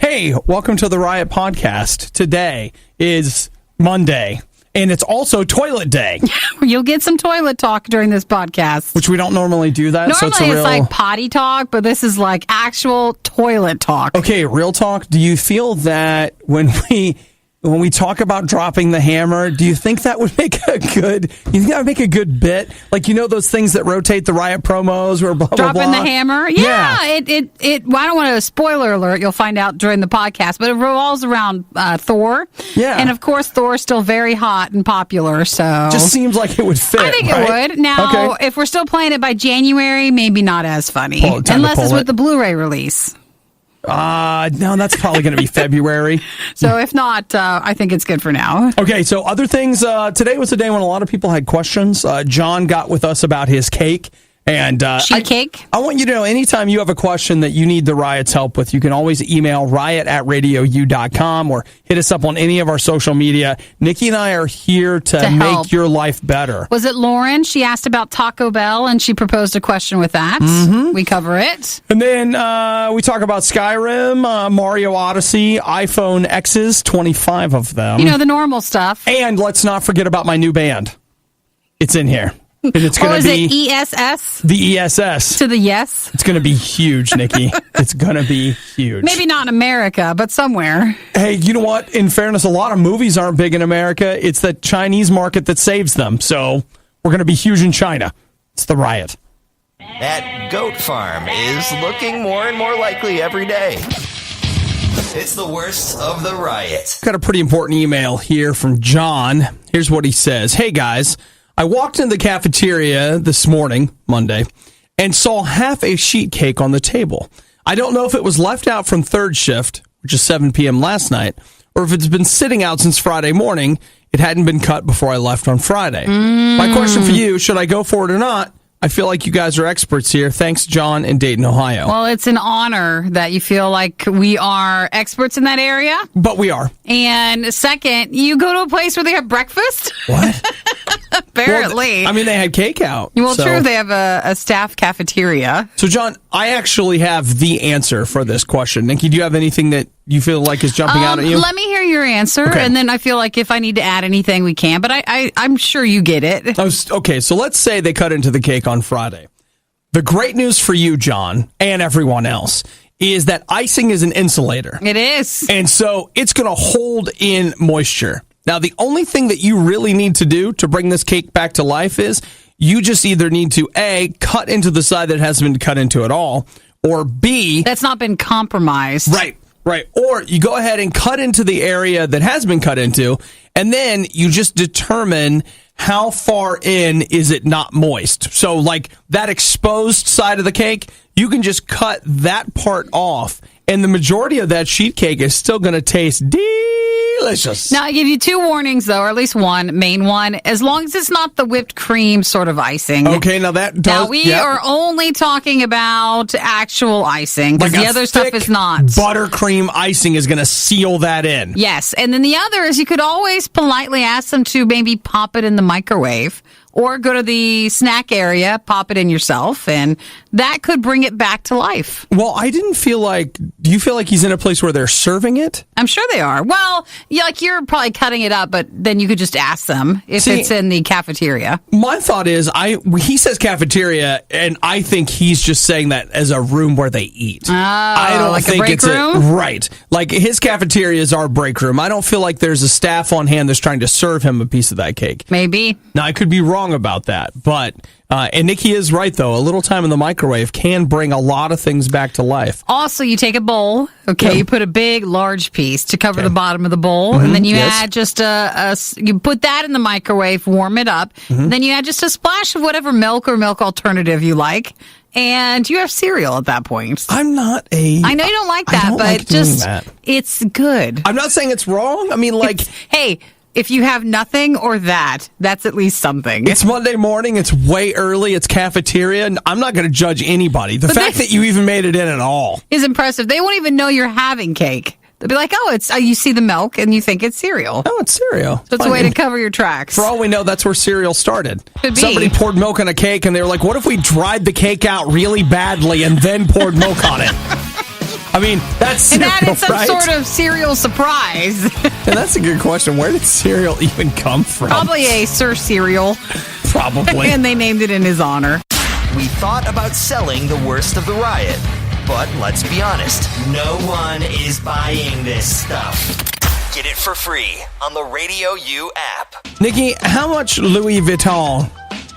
Hey, welcome to the RIOT podcast. Today is Monday, and it's also toilet day. You'll get some toilet talk during this podcast. Which we don't normally do that. Normally so it's like potty talk, but this is like actual toilet talk. Okay, real talk. Do you feel that when we talk about dropping the hammer, do you think that would make a good bit? Like, you know those things that rotate the RIOT promos or blah, blah, blah? Dropping the hammer? Yeah. Well, I don't want to, spoiler alert, you'll find out during the podcast, but it revolves around Thor. Yeah. And of course, Thor's still very hot and popular, so. Just seems like it would fit. I think right? it would. Now, if we're still playing it by January, maybe not as funny. Unless it's with the Blu-ray release. No, that's probably going to be February. So if not, I think it's good for now. Okay, so other things. Today was a day when a lot of people had questions. John got with us about his cake. And sheet cake? I want you to know, anytime you have a question that you need the RIOT's help with, you can always email riot@radiou.com or hit us up on any of our social media. Nikki and I are here to make your life better. Was it Lauren? She asked about Taco Bell, and she proposed a question with that. Mm-hmm. We cover it. And then we talk about Skyrim, Mario Odyssey, iPhone X's, 25 of them. You know, the normal stuff. And let's not forget about my new band. It's in here. And it's going to be it ESS? The ESS. To the yes? It's going to be huge, Nikki. It's going to be huge. Maybe not in America, but somewhere. Hey, you know what? In fairness, a lot of movies aren't big in America. It's the Chinese market that saves them. So we're going to be huge in China. It's the RIOT. That goat farm is looking more and more likely every day. It's the worst of the RIOT. Got a pretty important email here from John. Here's what he says. Hey, guys. I walked in the cafeteria this morning, Monday, and saw half a sheet cake on the table. I don't know if it was left out from third shift, which is 7 p.m. last night, or if it's been sitting out since Friday morning. It hadn't been cut before I left on Friday. My question for you, should I go for it or not? I feel like you guys are experts here. Thanks, John in Dayton, Ohio. Well, it's an honor that you feel like we are experts in that area. But we are. And second, you go to a place where they have breakfast? What? Apparently. Well, they had cake out. Well, true. They have a staff cafeteria. So, John, I actually have the answer for this question. Nikki, do you have anything that you feel like is jumping out at you? Let me hear your answer, and then I feel like if I need to add anything, we can. But I'm sure you get it. Okay, so let's say they cut into the cake on Friday. The great news for you, John, and everyone else, is that icing is an insulator. It is. And so it's going to hold in moisture. Now, the only thing that you really need to do to bring this cake back to life is you just either need to, A, cut into the side that hasn't been cut into at all, or B... that's not been compromised. Right. Or you go ahead and cut into the area that has been cut into, and then you just determine how far in is it not moist. So, like, that exposed side of the cake, you can just cut that part off, and the majority of that sheet cake is still going to taste delicious. Now, I give you two warnings, though, or at least one, main one, as long as it's not the whipped cream sort of icing. Okay, now that does... Now, we are only talking about actual icing, because the other stuff is not. Buttercream icing is going to seal that in. Yes, and then the other is you could always politely ask them to maybe pop it in the microwave, or go to the snack area, pop it in yourself, and that could bring it back to life. Well, I didn't feel like... Do you feel like he's in a place where they're serving it? I'm sure they are. Well, you're probably cutting it up, but then you could just ask them if it's in the cafeteria. My thought is, he says cafeteria, and I think he's just saying that as a room where they eat. Oh, I don't like think a break room? Right. Like, his cafeteria is our break room. I don't feel like there's a staff on hand that's trying to serve him a piece of that cake. Maybe. Now, I could be wrong about that, but... and Nikki is right, though. A little time in the microwave can bring a lot of things back to life. Also, you take a bowl, you put a big, large piece to cover the bottom of the bowl, and then you add just you put that in the microwave, warm it up, and then you add just a splash of whatever milk or milk alternative you like, and you have cereal at that point. I know you don't like that, but it's good. I'm not saying it's wrong. I mean, like... Hey... if you have nothing or that's at least something. It's Monday morning. It's way early. It's cafeteria. And I'm not going to judge anybody. The fact that you even made it in at all is impressive. They won't even know you're having cake. They'll be like, it's you see the milk and you think it's cereal. Oh, it's cereal. So it's a way to cover your tracks. For all we know, that's where cereal started. Could be. Somebody poured milk on a cake and they were like, what if we dried the cake out really badly and then poured milk on it? I mean, that's cereal, And that is some right? sort of cereal surprise. And that's a good question. Where did cereal even come from? Probably a Sir Cereal. Probably. And they named it in his honor. We thought about selling the worst of the riot, but let's be honest, no one is buying this stuff. Get it for free on the Radio U app. Nikki, how much Louis Vuitton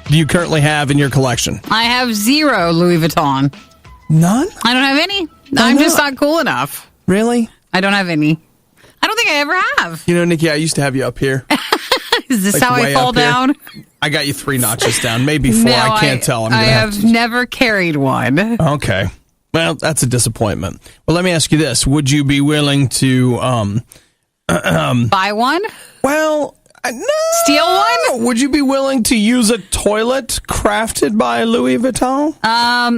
do you currently have in your collection? I have 0 Louis Vuitton. None? I don't have any. I'm just not cool enough. Really? I don't have any. I don't think I ever have. You know, Nikki, I used to have you up here. Is this Like how I way fall up here. down? I got you 3 notches down, maybe 4. No, I can't tell. I'm I gonna have never carried one. Okay. Well, that's a disappointment. Well, let me ask you this. Would you be willing to, Buy one? well, no. Steal one? Would you be willing to use a toilet crafted by Louis Vuitton?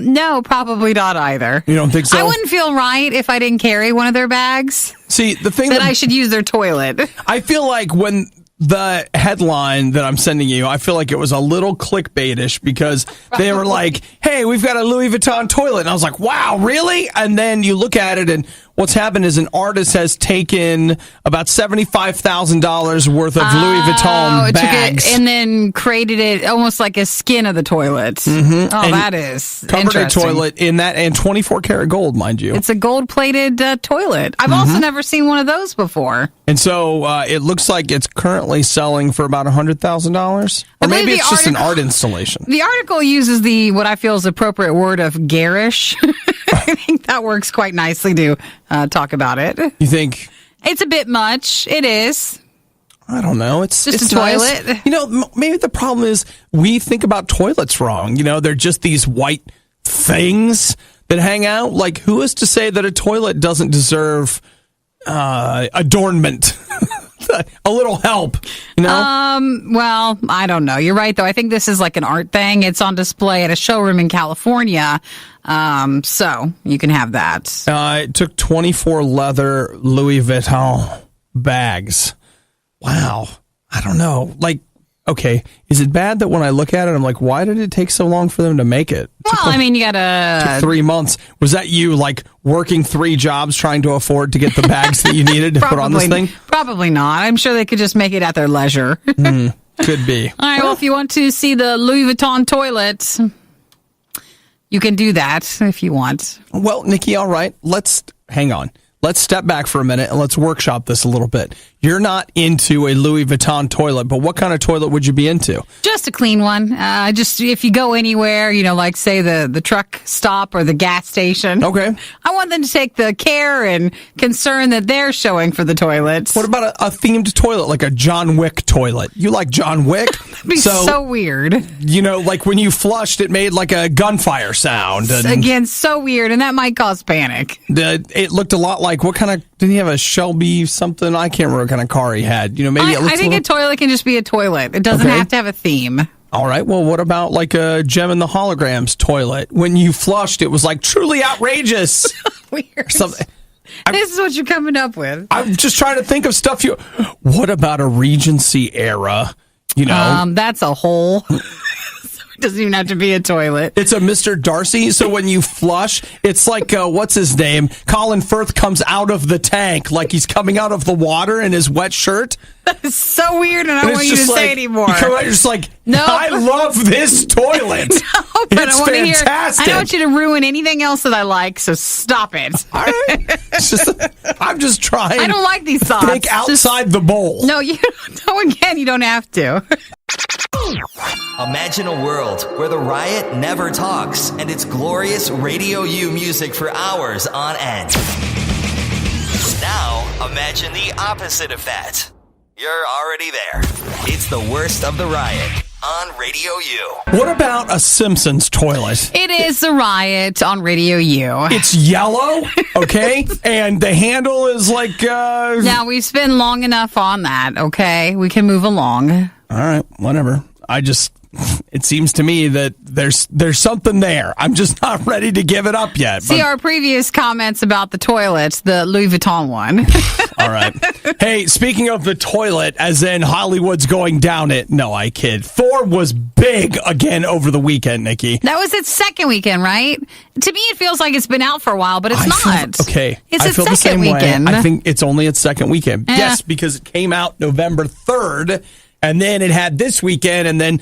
No, probably not either. You don't think so? I wouldn't feel right if I didn't carry one of their bags. See, the thing That I should use their toilet. I feel like when the headline that I'm sending you, I feel like it was a little clickbaitish because they were like, hey, we've got a Louis Vuitton toilet. And I was like, wow, really? And then you look at it and what's happened is an artist has taken about $75,000 worth of Louis Vuitton bags. Took it and then created it almost like a skin of the toilet. Mm-hmm. Oh, And that is covered a interesting. toilet in that and 24 karat gold, mind you. It's a gold-plated toilet. I've also never seen one of those before. And so it looks like it's currently selling for about $100,000. Or believe maybe the it's just an article- art installation. The article uses what I feel is the appropriate word of garish. I think that works quite nicely to talk about it. You think? It's a bit much. It is. I don't know. It's Just a nice. toilet. You know, maybe the problem is we think about toilets wrong. You know, they're just these white things that hang out. Like, who is to say that a toilet doesn't deserve adornment? A little help, you know? Well, I don't know. You're right, though. I think this is like an art thing. It's on display at a showroom in California. So you can have that. It took 24 leather Louis Vuitton bags. Wow. I don't know. Like, okay, is it bad that when I look at it, I'm like, why did it take so long for them to make it? Well, I mean, you gotta... Took 3 months. Was that you, like, working 3 jobs trying to afford to get the bags that you needed to put on this thing? Probably not. I'm sure they could just make it at their leisure. Could be. All right, well, if you want to see the Louis Vuitton toilet, you can do that if you want. Well, Nikki, all right. Hang on. Let's step back for a minute and let's workshop this a little bit. You're not into a Louis Vuitton toilet, but what kind of toilet would you be into? Just a clean one. Just if you go anywhere, you know, like say the truck stop or the gas station. Okay. I want them to take the care and concern that they're showing for the toilets. What about a themed toilet, like a John Wick toilet? You like John Wick? That'd be so weird. You know, like when you flushed, it made like a gunfire sound. And Again, so weird, and that might cause panic. it looked a lot like, what kind of, didn't he have a Shelby something? I can't remember what kind of car he had. You know, maybe it looks I think a toilet can just be a toilet. It doesn't Okay. have to have a theme. All right. Well, what about like a Gem and the Holograms toilet? When you flushed, it was like truly outrageous. Weird. Something. This is what you're coming up with. I'm just trying to think of stuff What about a Regency era? You know, That's a hole. It doesn't even have to be a toilet. it's a Mr. Darcy. So when you flush, it's like what's his name? Colin Firth comes out of the tank like he's coming out of the water in his wet shirt. It's so weird, and I And don't want it's you to just say like, anymore. You come out, you're just like, No. I love this toilet. No, but It's I want to hear. fantastic. I don't want you to ruin anything else that I like. So stop it. All right. It's just, I'm just trying. I don't like these thoughts. Think outside the bowl. No, you. No, again, you don't have to. Imagine a world where the riot never talks and it's glorious Radio U music for hours on end. Now, imagine the opposite of that. You're already there. It's the worst of the riot on Radio U. What about a Simpsons toilet? It is the riot on Radio U. It's yellow, okay? And the handle is like, Now, we've spent long enough on that, okay? We can move along. All right, whatever. I just, it seems to me that there's something there. I'm just not ready to give it up yet. See our previous comments about the toilet, the Louis Vuitton one. All right. Hey, speaking of the toilet, as in Hollywood's going down it. No, I kid. Thor was big again over the weekend, Nikki. That was its second weekend, right? To me, it feels like it's been out for a while, but it's not. Okay. It's I its feel the second same weekend. way. I think it's only its second weekend. Yeah. Yes, because it came out November 3rd, and then it had this weekend, and then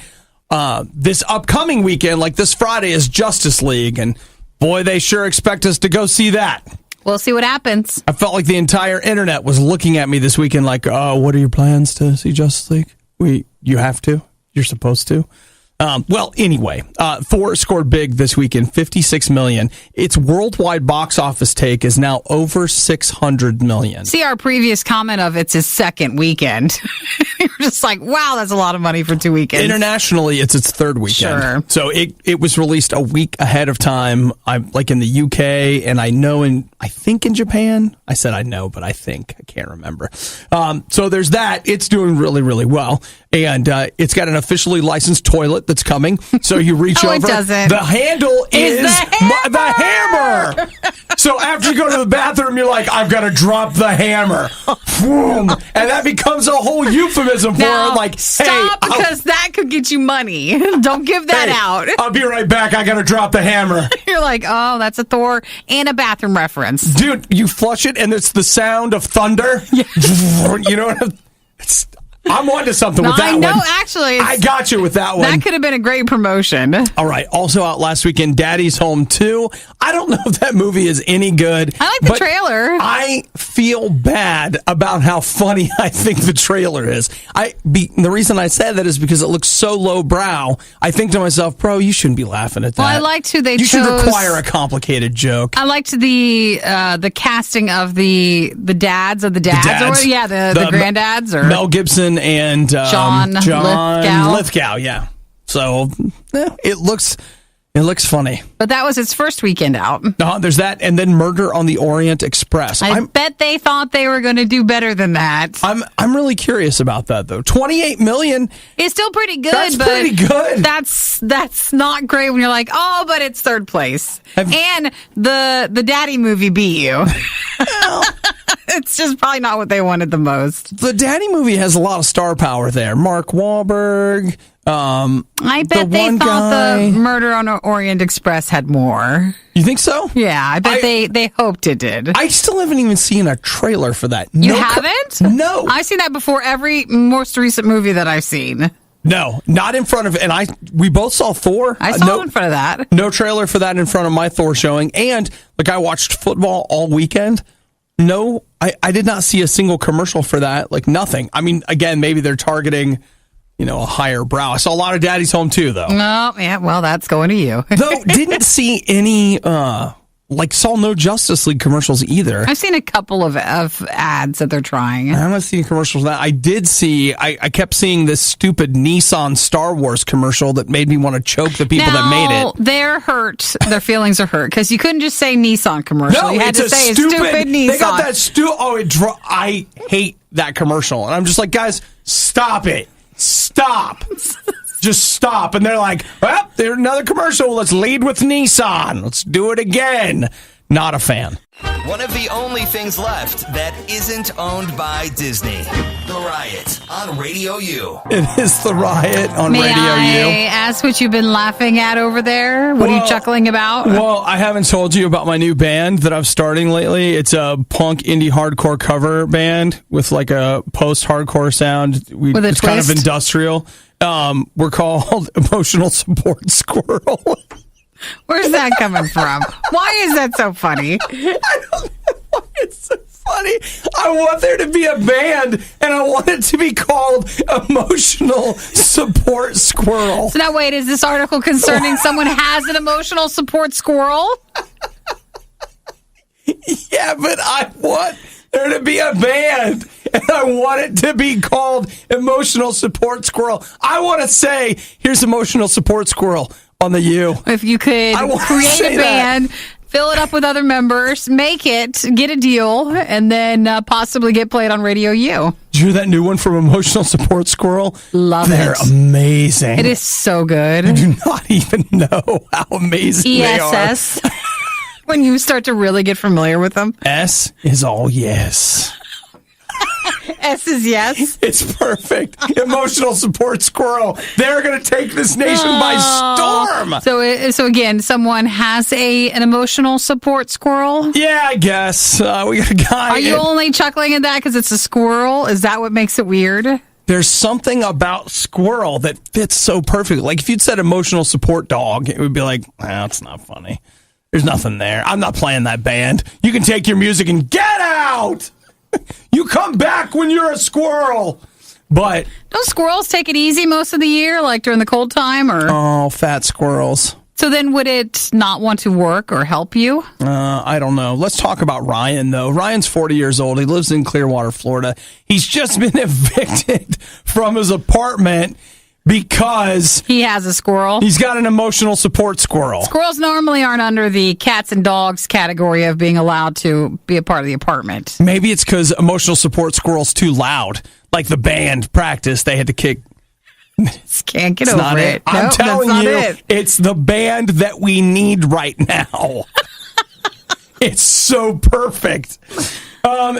this upcoming weekend, like this Friday, is Justice League, and boy, they sure expect us to go see that. We'll see what happens. I felt like the entire internet was looking at me this weekend like, what are your plans to see Justice League? You have to. You're supposed to. Well, anyway, Thor scored big this weekend, $56 million. Its worldwide box office take is now over $600 million. See our previous comment of it's his second weekend. You're just like, wow, that's a lot of money for 2 weekends. Internationally, it's its third weekend. Sure. So it was released a week ahead of time, like in the UK, and I think in Japan. I said I know, but I can't remember. So there's that. It's doing really, really well. And it's got an officially licensed toilet that's coming. So you reach over. It doesn't. The handle is the hammer. So after you go to the bathroom, you're like, I've got to drop the hammer. Boom. And that becomes a whole euphemism for now, it. Like, stop, hey, because that could get you money. Don't give that out. I'll be right back. I got to drop the hammer. You're like, oh, that's a Thor and a bathroom reference. Dude, you flush it and it's the sound of thunder. Yeah. You know what I'm onto something with that one. I know, actually. I got you with that one. That could have been a great promotion. All right. Also out last weekend, Daddy's Home 2. I don't know if that movie is any good. I like the trailer. I feel bad about how funny I think the trailer is. The reason I said that is because it looks so lowbrow. I think to myself, bro, you shouldn't be laughing at that. Well, I liked who You should require a complicated joke. I liked the casting of the dads of the dads. The granddads. Or Mel Gibson and John Lithgow. Yeah. So it looks funny. But that was its first weekend out. There's that, and then Murder on the Orient Express. I bet they thought they were going to do better than that. I'm really curious about that though. $28 million. It's still pretty good. That's pretty good. That's not great when you're like, oh, but it's third place. And the Daddy movie beat you. It's just probably not what they wanted the most. The Daddy movie has a lot of star power there. Mark Wahlberg. I bet they thought the Murder on Orient Express had more. You think so? Yeah, I bet they hoped it did. I still haven't even seen a trailer for that. You haven't? No. I've seen that before every most recent movie that I've seen. No, not in front of, we both saw Thor. I saw in front of that. No trailer for that in front of my Thor showing. And I watched football all weekend. No, I did not see a single commercial for that. Like nothing. I mean, again, maybe they're targeting, a higher brow. I saw a lot of Daddy's Home too, though. Oh, yeah. Well, that's going to you. Though, didn't see any, saw no Justice League commercials either. I've seen a couple of ads that they're trying. I haven't seen commercials for that. I did see, I kept seeing this stupid Nissan Star Wars commercial that made me want to choke the people that made it. They're hurt. Their feelings are hurt because you couldn't just say Nissan commercial. No, you had to say stupid Nissan. They got that I hate that commercial. And I'm just like, guys, stop it. Stop. Just stop. And they're like, well, there's another commercial. Let's lead with Nissan. Let's do it again. Not a fan. One of the only things left that isn't owned by Disney. The Riot on Radio U. It is The Riot on Radio U. May I ask what you've been laughing at over there? What are you chuckling about? Well, I haven't told you about my new band that I'm starting lately. It's a punk indie hardcore cover band with like a post-hardcore sound. It's kind of industrial. We're called Emotional Support Squirrel. Where's that coming from? Why is that so funny? I don't know why it's so funny. I want there to be a band, and I want it to be called Emotional Support Squirrel. So now, wait, is this article concerning someone has an emotional support squirrel? Yeah, but I want there to be a band, and I want it to be called Emotional Support Squirrel. I want to say, here's Emotional Support Squirrel on the U. If you could create a band Fill it up with other members, make it, get a deal, and then possibly get played on Radio U. Did you hear that new one from Emotional Support Squirrel? Love They're it. amazing. It is so good. You do not even know how amazing they are. ESS. When you start to really get familiar with them. S is all yes. S is yes. It's perfect. Emotional Support Squirrel. They're going to take this nation by storm. So again, someone has an emotional support squirrel? Yeah, I guess. We got a guy. Are you only chuckling at that because it's a squirrel? Is that what makes it weird? There's something about squirrel that fits so perfectly. Like if you'd said emotional support dog, it would be like, it's not funny. There's nothing there. I'm not playing that band. You can take your music and get out. You come back when you're a squirrel. But don't squirrels take it easy most of the year, like during the cold time? Or fat squirrels. So then would it not want to work or help you? I don't know. Let's talk about Ryan, though. Ryan's 40 years old. He lives in Clearwater, Florida. He's just been evicted from his apartment because he has a squirrel. He's got an emotional support squirrel. Squirrels normally aren't under the cats and dogs category of being allowed to be a part of the apartment. Maybe it's because emotional support squirrel's too loud. Like the band practice, they had to kick. Just can't get over it. I'm telling you, it's the band that we need right now. It's so perfect.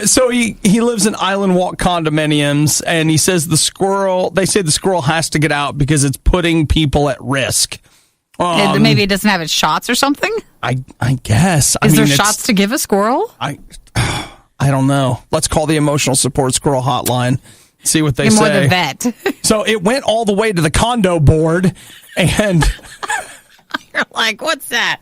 So he lives in Island Walk condominiums, and he says they say the squirrel has to get out because it's putting people at risk. Maybe it doesn't have its shots or something? I guess. Is there shots to give a squirrel? I don't know. Let's call the emotional support squirrel hotline. See what they say. More the vet. So it went all the way to the condo board, and you're like, what's that?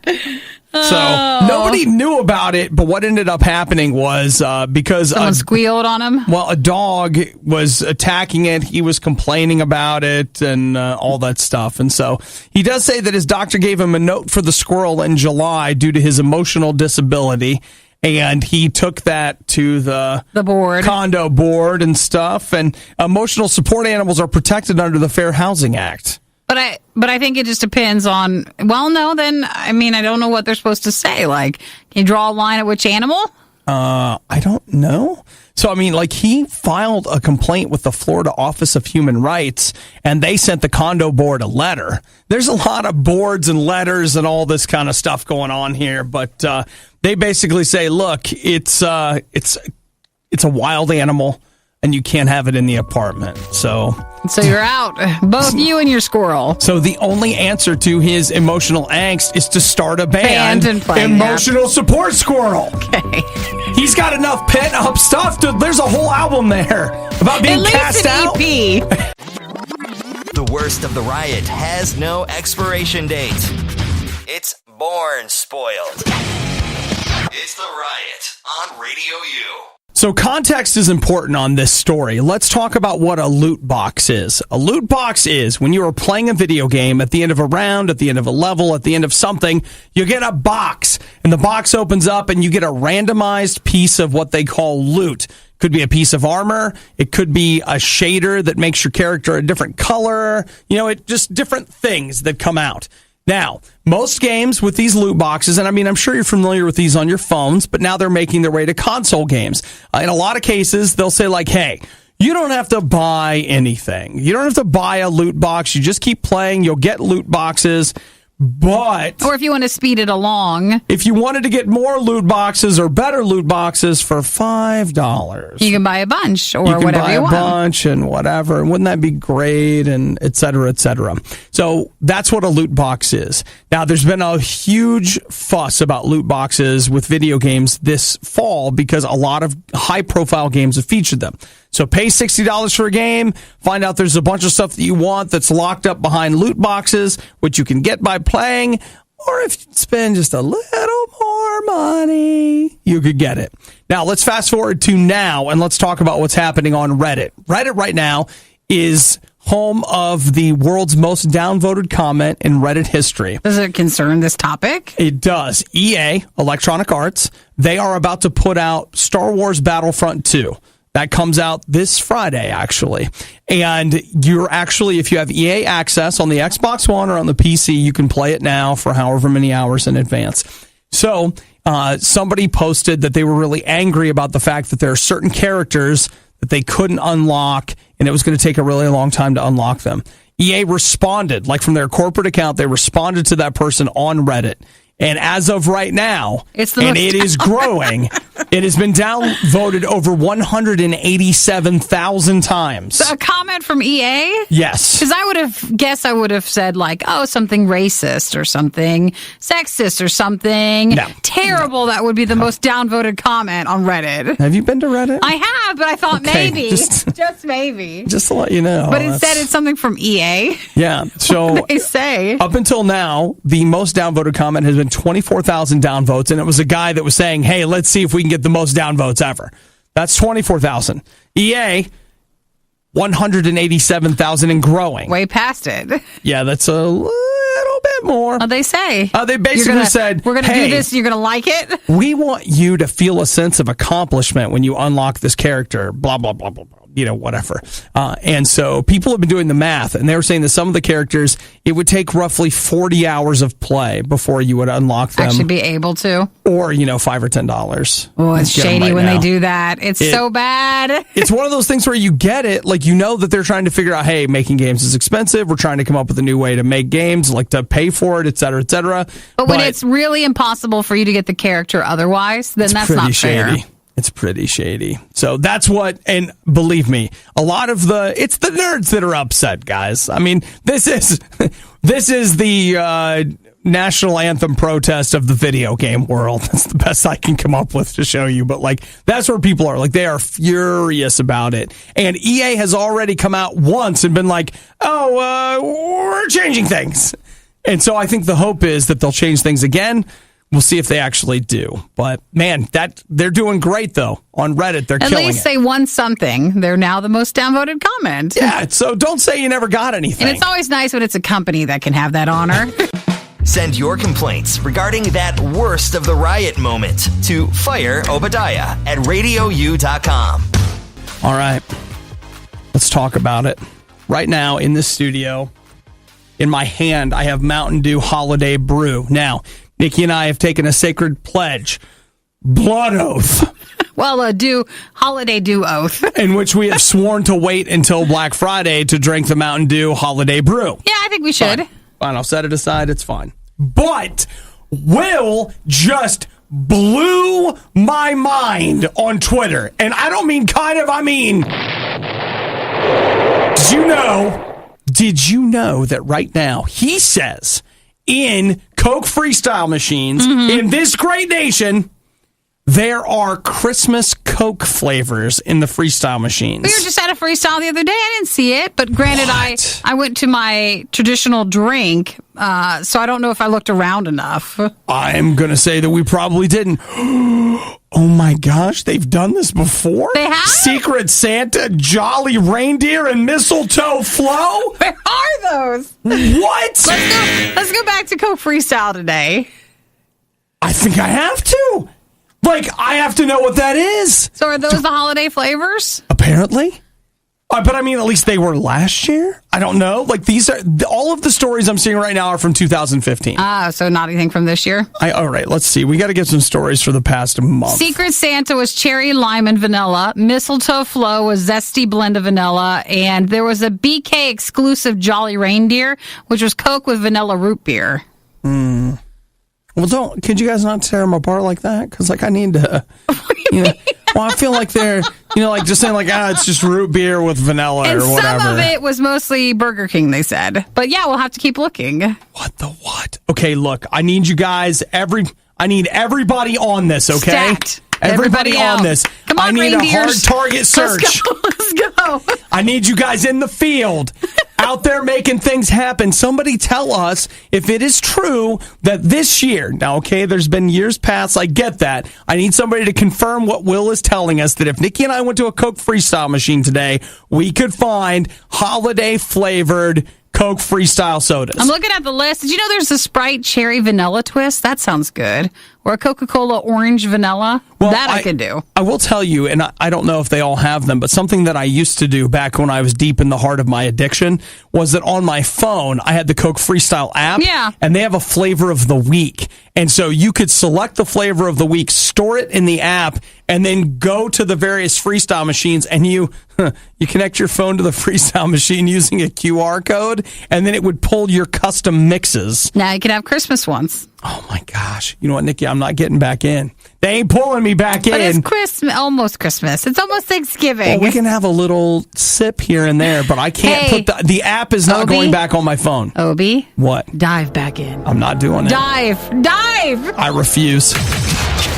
So nobody knew about it, but what ended up happening was because someone squealed on him. Well, a dog was attacking it. He was complaining about it and all that stuff. And so he does say that his doctor gave him a note for the squirrel in July due to his emotional disability. And he took that to the board, condo board and stuff. And emotional support animals are protected under the Fair Housing Act. But I think it just depends on, well, no, then, I mean, I don't know what they're supposed to say. Like, can you draw a line at which animal? I don't know. So, I mean, like, he filed a complaint with the Florida Office of Human Rights, and they sent the condo board a letter. There's a lot of boards and letters and all this kind of stuff going on here, but they basically say, look, it's a wild animal, and you can't have it in the apartment. So you're out, both you and your squirrel. So the only answer to his emotional angst is to start a band and play, Emotional Support Squirrel. Okay. He's got enough pent up stuff. There's a whole album there about being cast out. EP. The worst of the riot has no expiration date. It's born spoiled. It's the Riot on Radio U. So context is important on this story. Let's talk about what a loot box is. A loot box is when you are playing a video game at the end of a round, at the end of a level, at the end of something, you get a box. And the box opens up and you get a randomized piece of what they call loot. Could be a piece of armor. It could be a shader that makes your character a different color. Just different things that come out. Now, most games with these loot boxes, and I mean, I'm sure you're familiar with these on your phones, but now they're making their way to console games. In a lot of cases, they'll say like, hey, you don't have to buy anything. You don't have to buy a loot box. You just keep playing. You'll get loot boxes. But or if you want to speed it along, if you wanted to get more loot boxes or better loot boxes for $5, you can buy a bunch or whatever you want. You can buy a bunch and whatever. Wouldn't that be great? And et cetera, et cetera. So that's what a loot box is. Now, there's been a huge fuss about loot boxes with video games this fall because a lot of high-profile games have featured them. So pay $60 for a game, find out there's a bunch of stuff that you want that's locked up behind loot boxes, which you can get by playing, or if you spend just a little more money, you could get it. Now, let's fast forward to now, and let's talk about what's happening on Reddit. Reddit right now is home of the world's most downvoted comment in Reddit history. Does it concern this topic? It does. EA, Electronic Arts, they are about to put out Star Wars Battlefront 2. That comes out this Friday, actually. And you're actually, if you have EA access on the Xbox One or on the PC, you can play it now for however many hours in advance. So somebody posted that they were really angry about the fact that there are certain characters that they couldn't unlock, and it was going to take a really long time to unlock them. EA responded, like from their corporate account, they responded to that person on Reddit. And as of right now, it is growing, it has been downvoted over 187,000 times. So a comment from EA? Yes. Because I would have said like, oh, something racist or something sexist or something terrible. That would be the most downvoted comment on Reddit. Have you been to Reddit? I have, but I thought maybe. Just maybe. Just to let you know. But instead it's something from EA. Yeah. So they say. Up until now, the most downvoted comment has been 24,000 downvotes, and it was a guy that was saying, hey, let's see if we can get the most downvotes ever. That's 24,000. EA, 187,000 and growing. Way past it. Yeah, that's a little bit more. They say. They basically said, we're going to do this, and you're going to like it? We want you to feel a sense of accomplishment when you unlock this character, blah, blah, blah, blah, blah. Whatever. And so people have been doing the math, and they were saying that some of the characters, it would take roughly 40 hours of play before you would unlock them. Actually be able to. Or, $5 or $10. Oh, it's shady when they do that. It's so bad. It's one of those things where you get it, like that they're trying to figure out, hey, making games is expensive. We're trying to come up with a new way to make games, like to pay for it, et cetera, et cetera. But when it's really impossible for you to get the character otherwise, then that's not fair. Shady. It's pretty shady. So that's what, and believe me, it's the nerds that are upset, guys. I mean, this is the national anthem protest of the video game world. That's the best I can come up with to show you. But that's where people are. They are furious about it. And EA has already come out once and been like, we're changing things. And so I think the hope is that they'll change things again. We'll see if they actually do. But, man, they're doing great, though. On Reddit, they're killing it. At least they won something. They're now the most downvoted comment. Yeah, so don't say you never got anything. And it's always nice when it's a company that can have that honor. Send your complaints regarding that worst of the riot moment to fireobadiah@radiou.com. All right. Let's talk about it. Right now, in this studio, in my hand, I have Mountain Dew Holiday Brew. Now, Nikki and I have taken a sacred pledge, blood oath. Well, holiday dew oath. In which we have sworn to wait until Black Friday to drink the Mountain Dew Holiday Brew. Yeah, I think we should. Fine, I'll set it aside. It's fine. But Will just blew my mind on Twitter. And I don't mean kind of, I mean... Did you know that right now, he says... in Coke Freestyle machines, in this great nation, there are Christmas Coke flavors in the Freestyle machines. We were just at a Freestyle the other day. I didn't see it, but granted, I went to my traditional drink, so I don't know if I looked around enough. I'm going to say that we probably didn't. Oh my gosh, they've done this before? They have? Secret Santa, Jolly Reindeer, and Mistletoe Flow? Where are those? What? Let's go back to Coke Freestyle today. I think I have to. I have to know what that is. So are those the holiday flavors? Apparently. But I mean, at least they were last year. I don't know. These are all of the stories I'm seeing right now are from 2015. So not anything from this year. All right, let's see. We got to get some stories for the past month. Secret Santa was cherry, lime, and vanilla. Mistletoe Flow was zesty blend of vanilla, and there was a BK exclusive Jolly Reindeer, which was Coke with vanilla root beer. Well, could you guys not tear them apart like that? Because I need to, well, I feel like they're, just saying it's just root beer with vanilla and or whatever. Some of it was mostly Burger King, they said. But yeah, we'll have to keep looking. What? Okay, look, I need you guys, I need everybody on this, okay? Stacked. Everybody on this. Come on, I need reindeers. a hard target search. Let's go. I need you guys in the field, out there making things happen. Somebody tell us if it is true that this year, now, okay, there's been years past, I get that. I need somebody to confirm what Will is telling us, that if Nikki and I went to a Coke Freestyle machine today, we could find holiday-flavored Coke Freestyle sodas. I'm looking at the list. Did you know there's a Sprite Cherry Vanilla Twist? That sounds good. Or a Coca-Cola Orange Vanilla. Well, that I could do. I will tell you, and I don't know if they all have them, but something that I used to do back when I was deep in the heart of my addiction was that on my phone, I had the Coke Freestyle app. Yeah. And they have a flavor of the week. And so you could select the flavor of the week, store it in the app, and then go to the various freestyle machines, and you connect your phone to the freestyle machine using a QR code, and then it would pull your custom mixes. Now you can have Christmas ones. Oh my gosh. You know what, Nikki? I'm not getting back in. They ain't pulling me back in. But it's Christmas, almost Christmas. It's almost Thanksgiving. Well, we can have a little sip here and there, but I can't put the app is not going back on my phone. Obi? What? Dive back in. I'm not doing it. Dive! I refuse.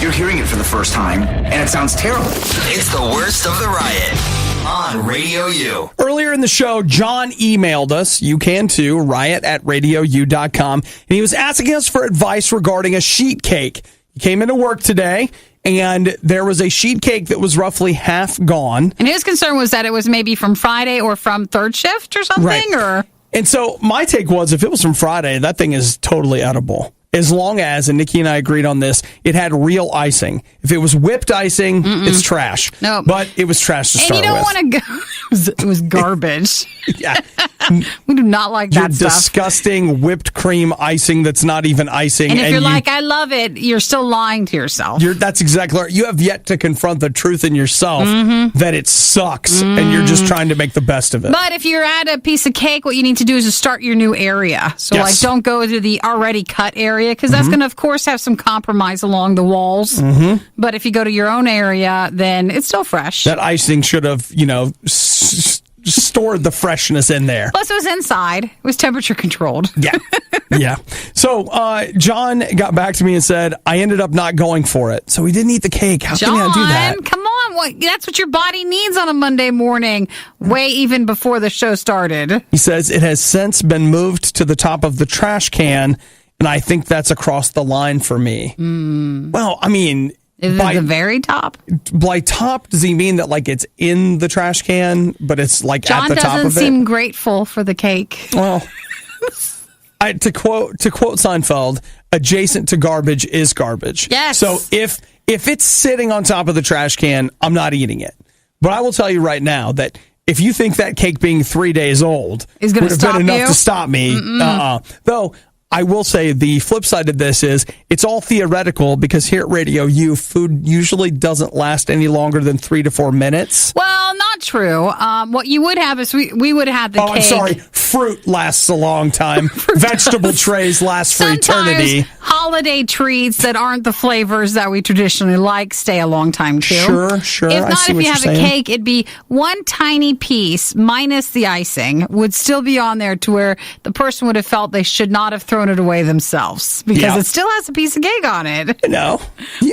You're hearing it for the first time, and it sounds terrible. It's the worst of the riot on Radio U. Earlier in the show, John emailed us. You can too, riot@radiou.com. And he was asking us for advice regarding a sheet cake. He came into work today, and there was a sheet cake that was roughly half gone. And his concern was that it was maybe from Friday or from third shift or something? Right. Or And so my take was, if it was from Friday, that thing is totally edible. As long as, and Nikki and I agreed on this, it had real icing. If it was whipped icing, it's trash. No. But it was trash to start with. And you don't want to go. It was garbage. Yeah. We do not like that stuff. Disgusting whipped cream icing that's not even icing. And if you're like, I love it, you're still lying to yourself. That's exactly right. You have yet to confront the truth in yourself that it sucks, and you're just trying to make the best of it. But if you're at a piece of cake, what you need to do is to start your new area. So, Yes. don't go to the already cut area, because that's going to, of course, have some compromise along the walls. But if you go to your own area, then it's still fresh. That icing should have, stored the freshness in there. Plus, it was inside. It was temperature controlled. Yeah. Yeah. So, John got back to me and said, I ended up not going for it. So he didn't eat the cake. How can I do that? John, come on. That's what your body needs on a Monday morning, way even before the show started. He says it has since been moved to the top of the trash can, and I think that's across the line for me. Well, I mean, Is it the very top? by top, does he mean that like it's in the trash can, but it's like John at the top of it? doesn't seem grateful for the cake. Well, to quote Seinfeld, adjacent to garbage is garbage. Yes. So if it's sitting on top of the trash can, I'm not eating it. But I will tell you right now that if you think that cake being 3 days old Is would gonna have stop been enough you? to stop me, though. I will say the flip side of this is it's all theoretical, because here at Radio U, food usually doesn't last any longer than 3 to 4 minutes. Well, not true. What you would have is we would have the cake. I'm sorry. Fruit lasts a long time. Vegetable trays last for eternity. Holiday treats that aren't the flavors that we traditionally like stay a long time too. Sure. If I not, see if what you you're have saying. a cake, it'd be one tiny piece minus the icing would still be on there, to where the person would have felt they should not have thrown it away themselves, because Yeah. it still has a piece of cake on it. No.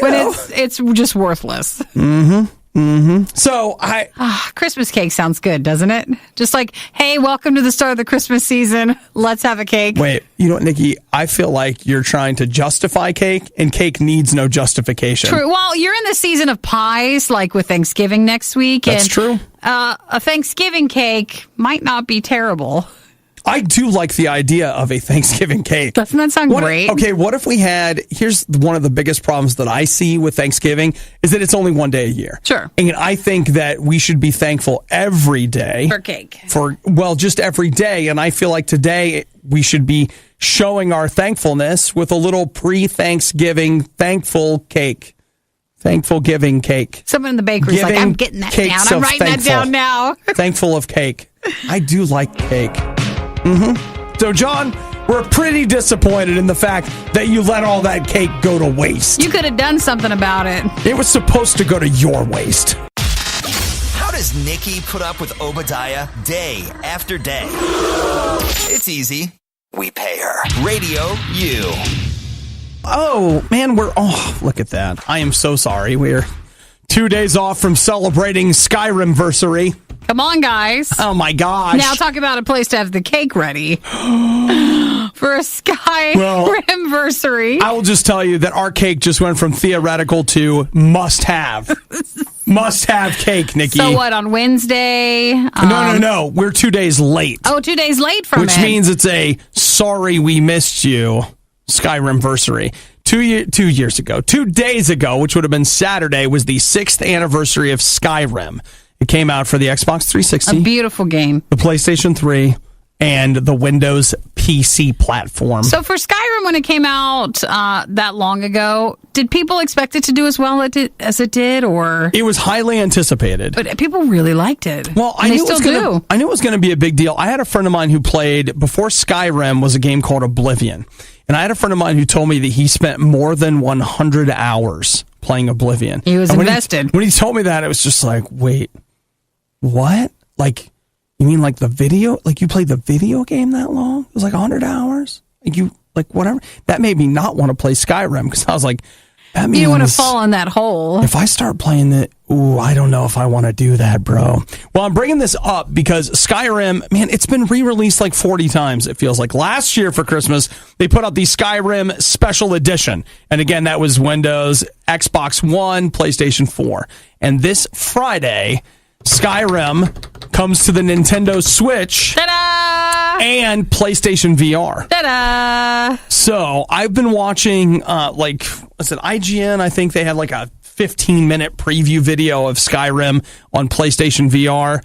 But it's just worthless. So Christmas cake sounds good, doesn't it? Just like, hey, welcome to the start of the Christmas season. Let's have a cake. wait, you know what, Nikki? I feel like you're trying to justify cake, and cake needs no justification. True. Well, you're in the season of pies, like with Thanksgiving next week. That's and, true. A Thanksgiving cake might not be terrible. I do like the idea of a Thanksgiving cake. Doesn't that sound great? Okay, what if we had, here's one of the biggest problems that I see with Thanksgiving is that it's only one day a year. Sure. And I think that we should be thankful every day. For cake. Just every day. And I feel like today we should be showing our thankfulness with a little pre-Thanksgiving thankful cake. Thankful giving cake. Someone in the bakery's like, I'm getting that cakes down. I'm of writing that thankful. down now. Thankful of cake. I do like cake. So, John, we're pretty disappointed in the fact that you let all that cake go to waste. You could have done something about it. It was supposed to go to your waste. How does Nikki put up with Obadiah day after day? It's easy. We pay her. Radio U. Oh, man, look at that. I am so sorry. We're 2 days off from celebrating Skyrimversary. Come on, guys. Oh, my gosh. Now talk about a place to have the cake ready for a Skyrimversary. I will just tell you that our cake just went from theoretical to must have. Must have cake, Nikki. So what, on Wednesday? No. We're 2 days late. Oh, 2 days late from Which means it's a sorry we missed you Skyrimversary. 2 years ago, 2 days ago, which would have been Saturday, was the 6th anniversary of Skyrim. It came out for the Xbox 360. A beautiful game. The PlayStation 3, and the Windows PC platform. So for Skyrim, when it came out that long ago, did people expect it to do as well as it did, or it was highly anticipated? But people really liked it. Well, I knew it was going to be a big deal. I had a friend of mine who played before Skyrim was a game called Oblivion, and I had a friend of mine who told me that he spent more than 100 hours playing Oblivion. He was invested. When he told me that, it was just like, wait, what? Like, you mean like the video? Like you played the video game that long? It was like 100 hours? Like whatever? That made me not want to play Skyrim because I was like, that means... You want to fall in that hole. If I start playing it, I don't know if I want to do that, bro. Well, I'm bringing this up because Skyrim, man, it's been re-released like 40 times, it feels like. Last year for Christmas, they put out the Skyrim Special Edition. And again, that was Windows, Xbox One, PlayStation 4. And this Friday, Skyrim comes to the Nintendo Switch. Ta-da! And PlayStation VR. Ta-da! So I've been watching, IGN, I think they had like a 15-minute preview video of Skyrim on PlayStation VR.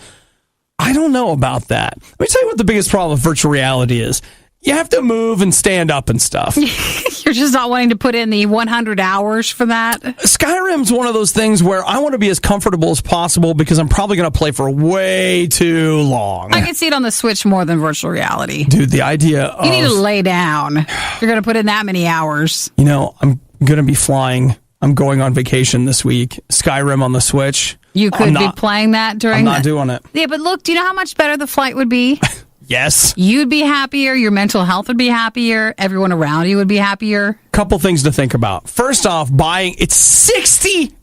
I don't know about that. Let me tell you what the biggest problem with virtual reality is. You have to move and stand up and stuff. You're just not wanting to put in the 100 hours for that? Skyrim's one of those things where I want to be as comfortable as possible because I'm probably going to play for way too long. I can see it on the Switch more than virtual reality. Dude, the idea of... You need to lay down if you're going to put in that many hours. You know, I'm going to be flying. I'm going on vacation this week. Skyrim on the Switch. You could be playing that during I'm not doing it. Yeah, but look, do you know how much better the flight would be? Yes. You'd be happier. Your mental health would be happier. Everyone around you would be happier. Couple things to think about. First off, it's $60.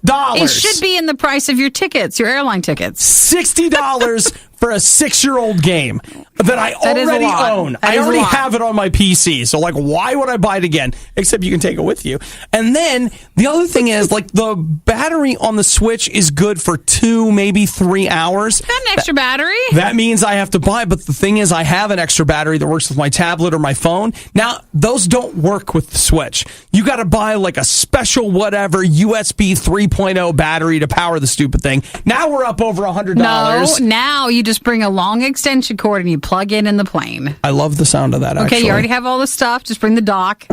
It should be in the price of your tickets, your airline tickets. $60 for a 6-year-old game that I already own. I already have it on my PC. So, like, why would I buy it again? Except you can take it with you. And then the other thing is, like, the battery on the Switch is good for 2, maybe 3 hours. Got an extra battery. That means I have to buy. But the thing is, I have an extra battery that works with my tablet or my phone. Now, those don't work with the Switch. You got to buy, like, a special whatever USB 3.0 battery to power the stupid thing. Now we're up over $100. No, now you just bring a long extension cord and you plug in the plane. I love the sound of that, actually. Okay, you already have all the stuff. Just bring the dock.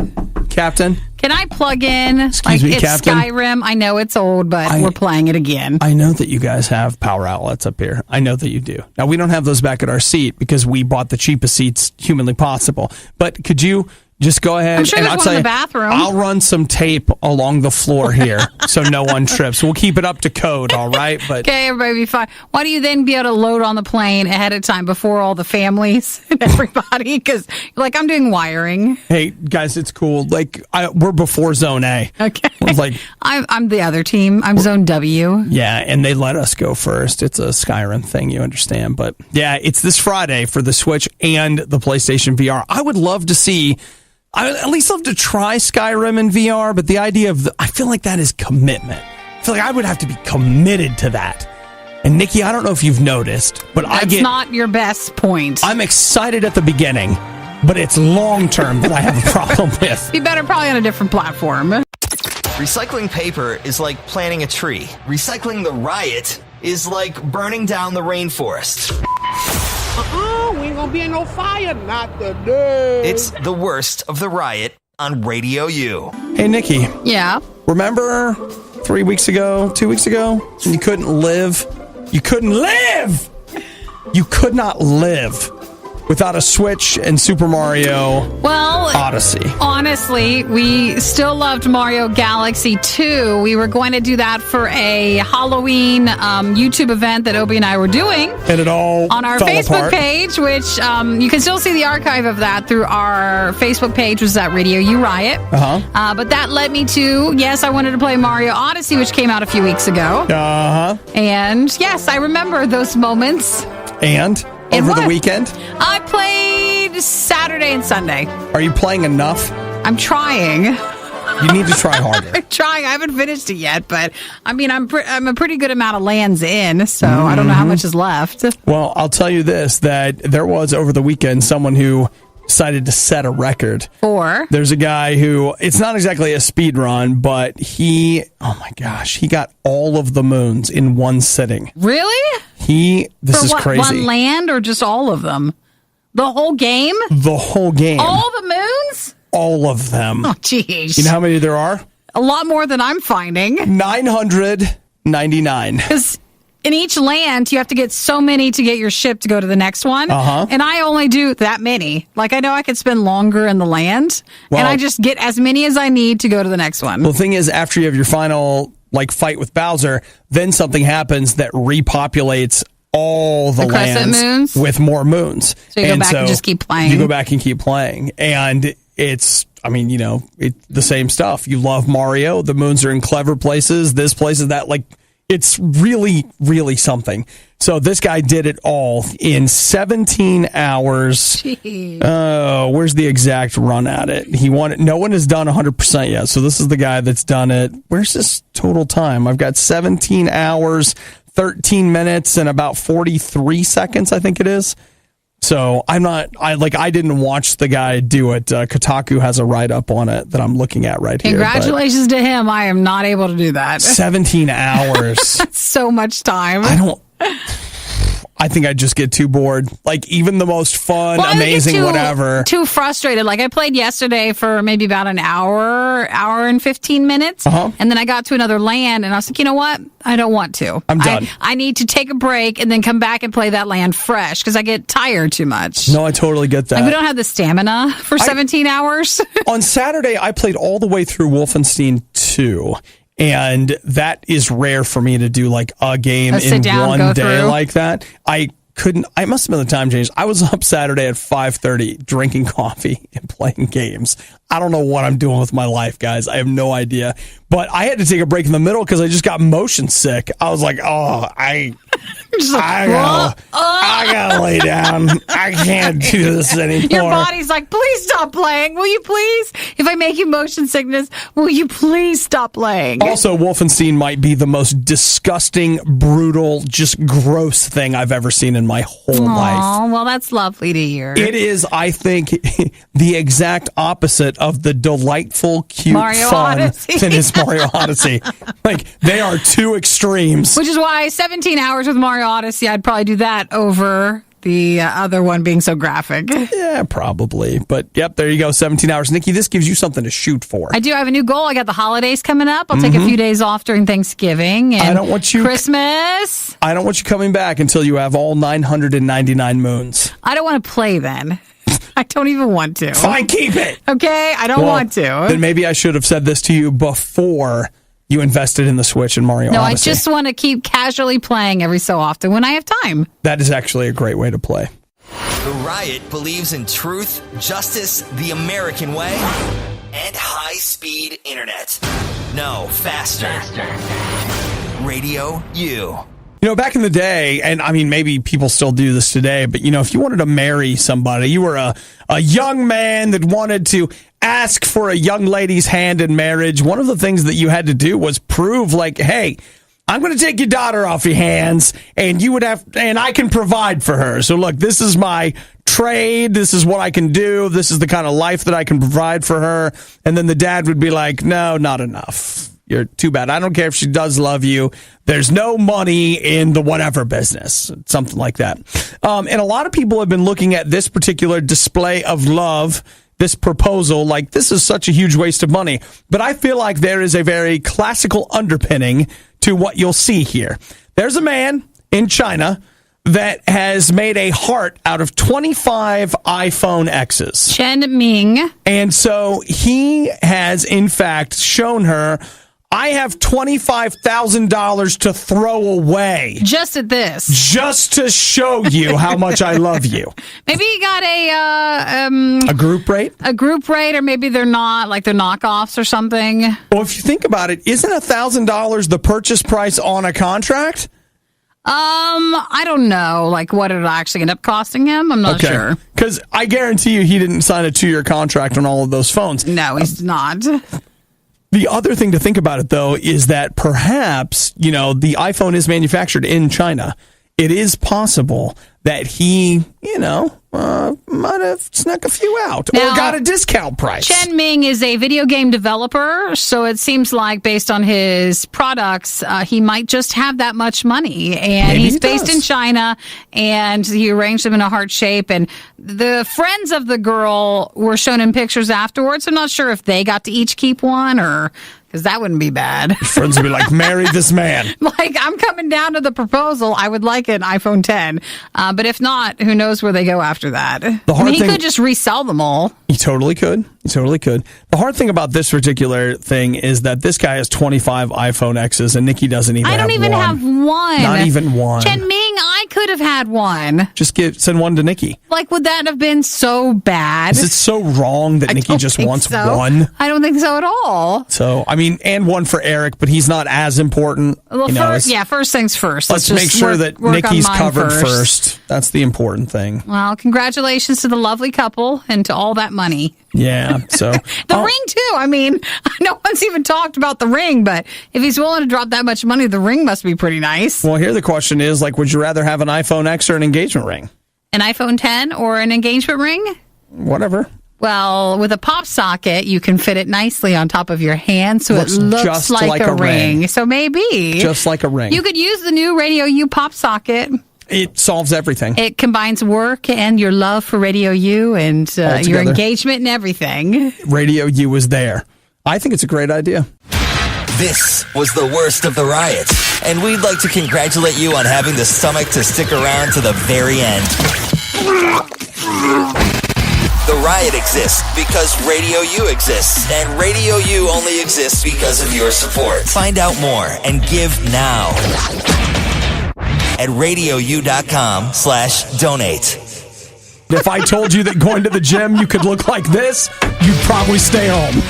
Captain? Can I plug in? Excuse me, it's Captain? Skyrim. I know it's old, but we're playing it again. I know that you guys have power outlets up here. I know that you do. Now, we don't have those back at our seat because we bought the cheapest seats humanly possible. But could you... just go ahead. I'm sure and there's I'll one tell in you, the bathroom. I'll run some tape along the floor here so no one trips. We'll keep it up to code, all right? But okay, everybody be fine. Why do you then be able to load on the plane ahead of time before all the families and everybody? Because you're like, I'm doing wiring. Hey, guys, it's cool. Like, we're before Zone A. Okay. We're like, I'm the other team. I'm Zone W. Yeah, and they let us go first. It's a Skyrim thing, you understand. But yeah, it's this Friday for the Switch and the PlayStation VR. I would love to see... I would at least love to try Skyrim in VR, but the idea of I feel like that is commitment. I feel like I would have to be committed to that. And Nikki, I don't know if you've noticed, but That's not your best point. I'm excited at the beginning, but it's long term that I have a problem with. Be better probably on a different platform. Recycling paper is like planting a tree. Recycling the riot is like burning down the rainforest. We ain't gonna be in no fire, not today. It's the worst of the riot on Radio U. Hey, Nikki. Yeah. Remember 2 weeks ago, when you couldn't live? You couldn't live! You could not live without a Switch and Super Mario Odyssey. Honestly, we still loved Mario Galaxy 2. We were going to do that for a Halloween YouTube event that Obi and I were doing. And it all on our fell Facebook apart. Page, which you can still see the archive of that through our Facebook page, which is at Radio U Riot. But that led me to, yes, I wanted to play Mario Odyssey, which came out a few weeks ago. And yes, I remember those moments. And over the weekend? I played Saturday and Sunday. Are you playing enough? I'm trying. You need to try harder. I'm trying. I haven't finished it yet, but I mean, I'm a pretty good amount of lands in, so I don't know how much is left. Well, I'll tell you this, that there was over the weekend someone who decided to set a record. There's a guy who, it's not exactly a speed run, but he got all of the moons in one sitting. Really? This is crazy. One land or just all of them? The whole game? The whole game. All the moons? All of them. Oh, jeez. You know how many there are? A lot more than I'm finding. 999. Because in each land, you have to get so many to get your ship to go to the next one. Uh-huh. And I only do that many. Like, I know I could spend longer in the land, and I just get as many as I need to go to the next one. Well, the thing is, after you have your final fight with Bowser, then something happens that repopulates all the crescent lands moons? with more moons. So you go back and just keep playing. You go back and keep playing. And it's, the same stuff. You love Mario. The moons are in clever places. This place is that. It's really, really something. So this guy did it all in 17 hours. Jeez. Where's the exact run at it? No one has done 100% yet. So this is the guy that's done it. Where's his total time? I've got 17 hours, 13 minutes, and about 43 seconds, I think it is. So I didn't watch the guy do it. Kotaku has a write-up on it that I'm looking at right here. Congratulations to him. I am not able to do that. 17 hours. That's so much time. I think I'd just get too bored. Even the most fun, amazing, whatever. Too frustrated. I played yesterday for maybe about an hour and 15 minutes. Uh-huh. And then I got to another land and I was like, you know what? I don't want to. I'm done. I need to take a break and then come back and play that land fresh because I get tired too much. No, I totally get that. We don't have the stamina for 17 hours. On Saturday, I played all the way through Wolfenstein 2. And that is rare for me to do a game in one day like that. I must have been the time change. I was up Saturday at 5:30 drinking coffee and playing games. I don't know what I'm doing with my life, guys. I have no idea. But I had to take a break in the middle because I just got motion sick. I was like, I gotta lay down. I can't do this anymore. Your body's like, please stop playing. Will you please? If I make you motion sickness, will you please stop playing? Also, Wolfenstein might be the most disgusting, brutal, just gross thing I've ever seen in my whole life. Oh, well, that's lovely to hear. It is, I think, the exact opposite of the delightful, cute Mario fun Odyssey. that is Mario Odyssey. They are two extremes. Which is why 17 hours with Mario Odyssey, I'd probably do that over the other one being so graphic. Yeah, probably. But, yep, there you go, 17 hours. Nikki, this gives you something to shoot for. I do. I have a new goal. I got the holidays coming up. I'll take a few days off during Thanksgiving and Christmas. I don't want you coming back until you have all 999 moons. I don't want to play then. I don't even want to. Fine, keep it. Okay, I don't want to. Then maybe I should have said this to you before you invested in the Switch and Mario Odyssey. No, I just want to keep casually playing every so often when I have time. That is actually a great way to play. The Riot believes in truth, justice, the American way, and high-speed internet. No, faster. Radio U. Back in the day, and maybe people still do this today, but if you wanted to marry somebody, you were a young man that wanted to ask for a young lady's hand in marriage. One of the things that you had to do was prove hey, I'm going to take your daughter off your hands and I can provide for her. So look, this is my trade. This is what I can do. This is the kind of life that I can provide for her. And then the dad would be like, no, not enough. You're too bad. I don't care if she does love you. There's no money in the whatever business, something like that. And a lot of people have been looking at this particular display of love, this proposal, this is such a huge waste of money. But I feel like there is a very classical underpinning to what you'll see here. There's a man in China that has made a heart out of 25 iPhone X's. Chen Ming. And so he has, in fact, shown her, I have $25,000 to throw away. Just at this. Just to show you how much I love you. Maybe he got a group rate? A group rate, or maybe they're not, they're knockoffs or something. Well, if you think about it, isn't $1,000 the purchase price on a contract? I don't know, what it'll actually end up costing him. I'm not sure. Because I guarantee you he didn't sign a 2-year contract on all of those phones. No, he's not. The other thing to think about it, though, is that perhaps, the iPhone is manufactured in China. it is possible that he, might have snuck a few out or got a discount price. Chen Ming is a video game developer, so it seems like based on his products, he might just have that much money. And Maybe he's he based does. in China, and he arranged them in a heart shape. And the friends of the girl were shown in pictures afterwards. I'm not sure if they got to each keep one or... because that wouldn't be bad. Friends would be like, marry this man. Like, I'm coming down to the proposal. I would like an iPhone 10. But if not, who knows where they go after that. He could just resell them all. He totally could. The hard thing about this particular thing is that this guy has 25 iPhone X's and Nikki doesn't even have one. I don't even have one. Not even one. Chen Ming, I could have had one. Just send one to Nikki. Like, would that have been so bad? Is it so wrong that Nikki just wants one? I don't think so at all. So, and one for Eric, but he's not as important. Well, first things first. Let's make sure that Nikki's covered first. That's the important thing. Well, congratulations to the lovely couple and to all that money. Yeah, so. The ring, too. I mean, no one's even talked about the ring, but if he's willing to drop that much money, the ring must be pretty nice. Well, here the question is, would you rather have an iPhone X or an engagement ring? An iPhone 10 or an engagement ring? Whatever. Well, with a pop socket, you can fit it nicely on top of your hand, so it looks just like a ring. So maybe. Just like a ring. You could use the new Radio U pop socket. It solves everything. It combines work and your love for Radio U and your engagement and everything. Radio U is there. I think it's a great idea. This was the worst of the riot, and we'd like to congratulate you on having the stomach to stick around to the very end. The riot exists because Radio U exists, and Radio U only exists because of your support. Find out more and give now at radiou.com/donate. If I told you that going to the gym you could look like this, you'd probably stay home.